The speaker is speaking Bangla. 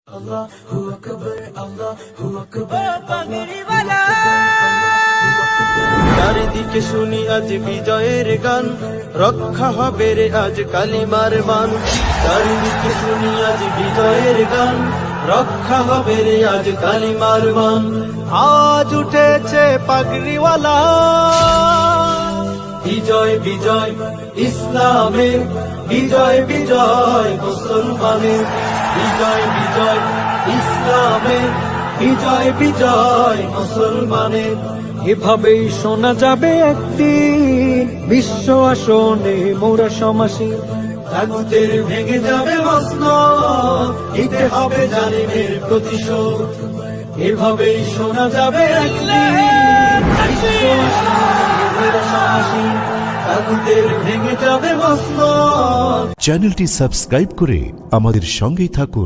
আল্লাহু আকবার আল্লাহু আকবার পাগড়িওয়ালা চারিদিকে শুনি আজ বিজয়ের গান, রক্ষা হবে রে আজ কালিমার মান। চারিদিকে শুনি আজ বিজয়ের গান, রক্ষা হবে রে আজ কালিমার মান। আজ উঠেছে পাগড়িওয়ালা, বিজয় বিজয় ইসলামের, বিজয় বিজয় মুসলমানের। বিজয় বিজয় ইসলামের, বিজয় বিজয় মুসলমানের। এভাবেই শোনা যাবে একদিন বিশ্ব আসনে মোরা সমাসীন। তাগুতের ভেঙে যাবে মসনদ, দিতে হবে জালিমের প্রতিশোধ। এভাবেই শোনা যাবে একদিন বিশ্ব আসনে মোরা সমাসীন। তাগুতের ভেঙে যাবে মসনদ। চ্যানেলটি সাবস্ক্রাইব করে আমাদের সঙ্গেই থাকুন।